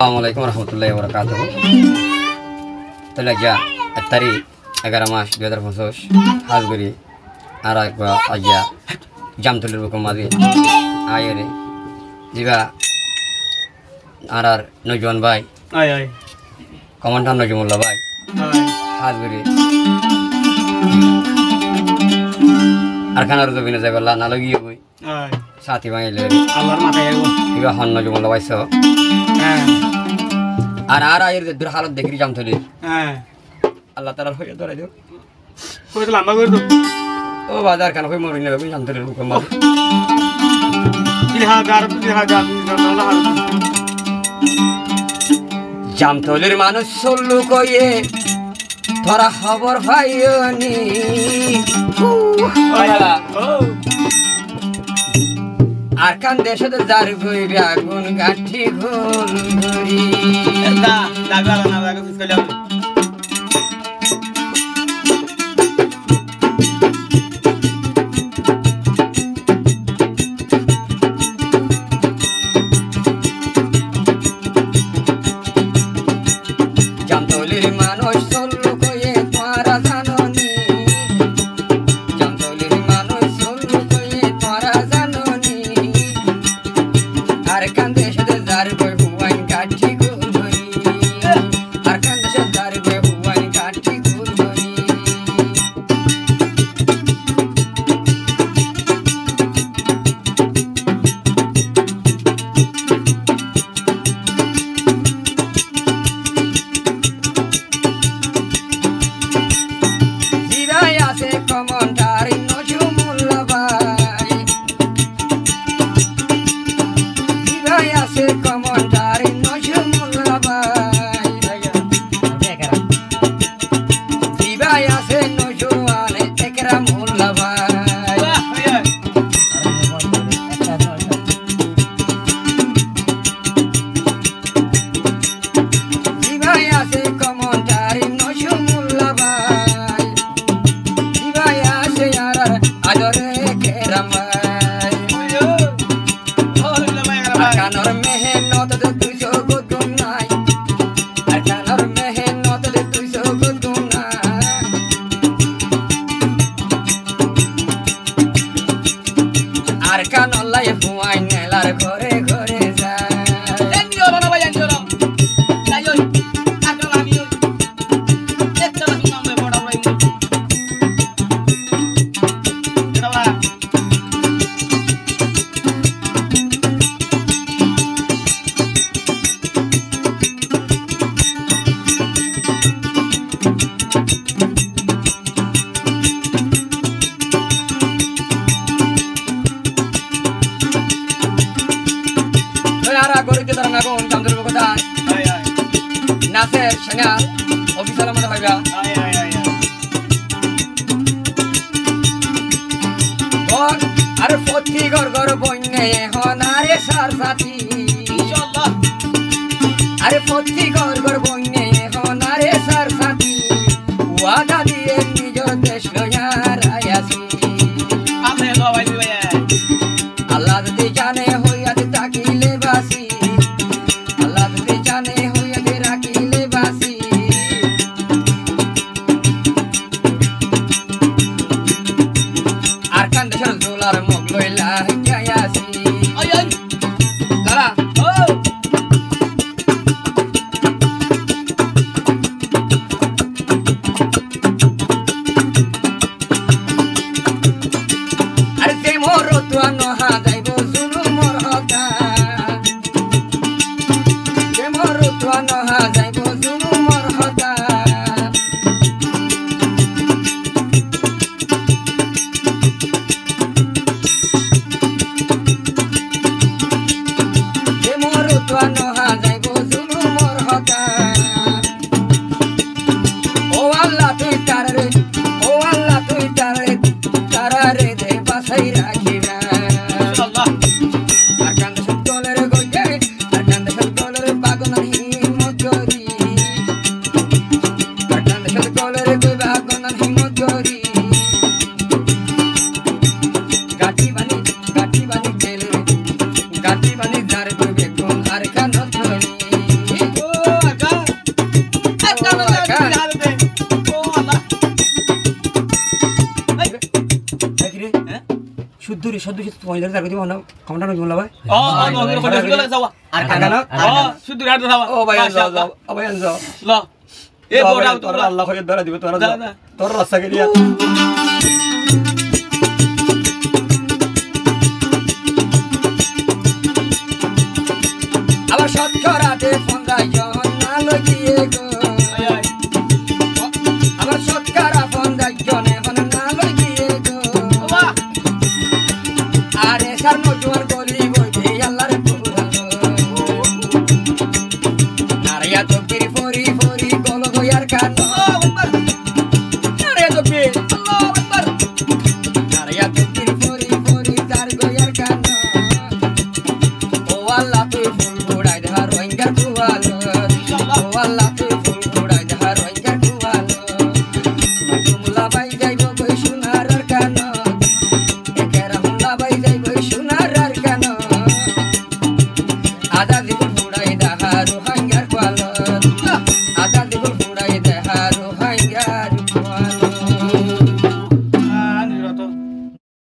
আসসালামু আলাইকুম রহমতুল্লাহি ওয়া বারাকাতুহু। তাহলে আজ্ঞা তারিখ 11 মাস 2025 হাজগরি আর একবার আজ্ঞা জামতলির বুকুম মাঝে আয়রে দিবা আর নজওয়ান ভাই আয় আয় কমান্ডার নজমুল্লাহ ভাই আয় হাজগরি আর খানার জমিনে যাইবাল্লা না লগিয়ে বই আয় সাথী ভাঙিলে আল্লাহর মাথায় আইব দিবা হন নজমুল্লাহ ভাইছ হ্যাঁ আর আয়ের দুর হালত দেখি জামতলি হ্যাঁ আল্লাহ তাআলা হয়ে ধরে দিও কই তো লম্বা করে দো ও বাজার খান হই মরি নেবে জামতলির বুকুম মাঝে 3000 জামতলির মানুষ চললু কইয়ে তোরা খবর পাইনি আর কান দেশে যার গই আগুন গাঠি ঘুল ঘুরি জামতলির মানুষ চললু কইয়ে তোরা জাননি জামতলির মানুষ চললু কইয়ে তোরা জাননি আর কান দেশে যার গই হুয়াইন গাঠি ঘুল ঘুরি আর কান দেশে যার গই হুয়াইন গাঠি ঘুল ঘুরি জিরাই আছে কমন্ডার নজমুল্লাহ ভাই জিরাই আছে কমন্ডার নজমুল্লাহ ভাই জিরাই আছে নজওয়ান একরামুল্লাহ ভাই জিরাই আছে কমন্ডার নজমুল্লাহ ভাই জিরাই আছে আর আদরে কেরাম ভাই কানর মেহনত দুইশো গুণ নাই আর কানর মেহনত দুইশো গুণ নাই আর কানল্লাই হুয়াই নেলার ঘরে ঘরে যায় আর গরিতে তারা না কোন জামতলির বুকুম দান নাসের সেনাল অফিসার আমাদের হইবা আর প্রতি ঘর ঘর বন্যে হনারে সার সাথী আরে প্রতি ঘর ঘর বন্যে হনারে সার সাথী ওয়াদা দিয়ে নিজের দেশ লয়ার আয়াসি আল্লাহ যদি জানে হইয়াতে তাকিলে বাসি আল্লাহ যদি জানে হইয়াতে রাখিলে বাসি আর কান দেশের জোলার মুখ লইলা যাইয়াছি দাঁড়া সদ্য কিছু পয়লা তার দিব না কমটা নই বলা ভাই ও নগর করে গেলে যাওয়া আর কানা ও শুধু রাত যাওয়া ও ভাই যাও যাও ও ভাই যাও ল এ বড়াও তোর তোরা আল্লাহ হয়ে ধরা দিবে তোরা যা, যা যা। তোর রাস্তা গিয়া আবার সৎকরাতে ফন্দাই জন না লগিয়ে গো আয় আয় আবার সৎকারা ফন্দাই জনে হন না লগিয়ে গো বাহ আরে সার নজুয়ার গলি বইতে আল্লাহর পুরানো নারিয়া তকির ফরি ফরি গল গয়ার কান আল্লাহু আকবার নারিয়া তকির আল্লাহু আকবার নারিয়া তকির ফরি ফরি তার গয়ার কান ও আল্লাহ তুই ফুল বুড়াই দেহা রোহিঙ্গার কুয়াল